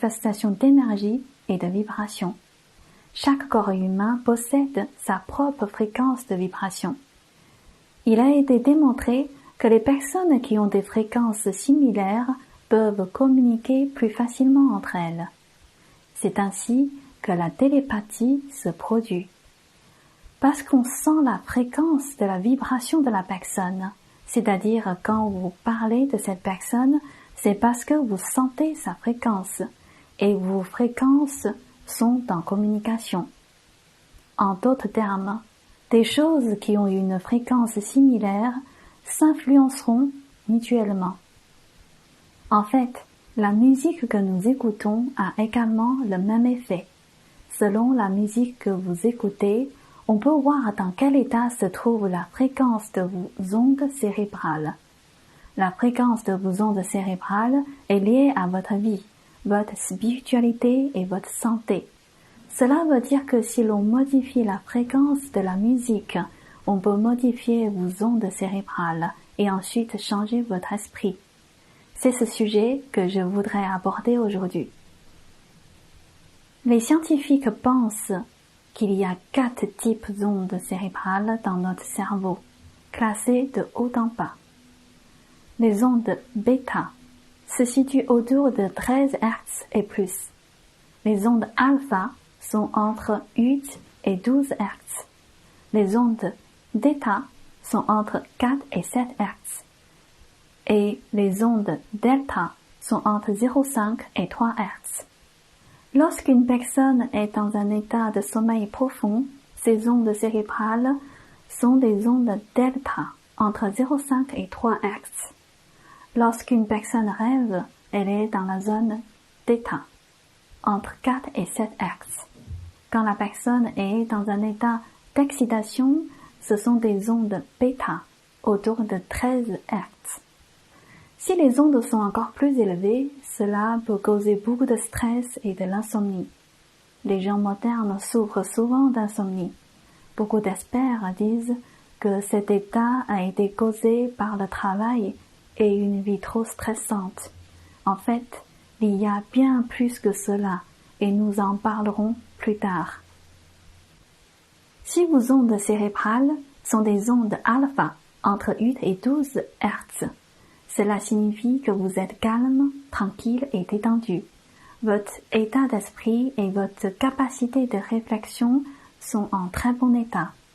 manifestation d'énergie et de vibration. Chaque corps humain possède sa propre fréquence de vibration. Il a été démontré que les personnes qui ont des fréquences similaires peuvent communiquer plus facilement entre elles. C'est ainsi que la télépathie se produit. Parce qu'on sent la fréquence de la vibration de la personne, c'est-à-dire quand vous parlez de cette personne, c'est parce que vous sentez sa fréquence et vos fréquences sont en communication. En d'autres termes, des choses qui ont une fréquence similaire s'influenceront mutuellement. En fait, la musique que nous écoutons a également le même effet. Selon la musique que vous écoutez, on peut voir dans quel état se trouve la fréquence de vos ondes cérébrales. La fréquence de vos ondes cérébrales est liée à votre vie, votre spiritualité et votre santé. Cela veut dire que si l'on modifie la fréquence de la musique, on peut modifier vos ondes cérébrales et ensuite changer votre esprit. C'est ce sujet que je voudrais aborder aujourd'hui. Les scientifiques pensent qu'il y a 4 types d'ondes cérébrales dans notre cerveau, classées de haut en bas. Les ondes bêta se situent autour de 13 Hz et plus. Les ondes alpha sont entre 8 et 12 Hz. Les ondes θ sont entre 4 et 7 Hz. Et les ondes delta sont entre 0,5 et 3 Hz. Lorsqu'une personne est dans un état de sommeil profond, ses ondes cérébrales sont des ondes delta entre 0,5 et 3 Hz. Lorsqu'une personne rêve, elle est dans la zone θ, entre 4 et 7 Hz. Quand la personne est dans un état d'excitation, ce sont des ondes bêta, autour de 13 Hz. Si les ondes sont encore plus élevées, cela peut causer beaucoup de stress et de l'insomnie. Les gens modernes souffrent souvent d'insomnie. Beaucoup d'experts disent que cet état a été causé par le travail et une vie trop stressante. En fait, il y a bien plus que cela et nous en parlerons plus tard. Si vos ondes cérébrales sont des ondes alpha entre 8 et 12 Hz, cela signifie que vous êtes calme, tranquille et détendu. Votre état d'esprit et votre capacité de réflexion sont en très bon état.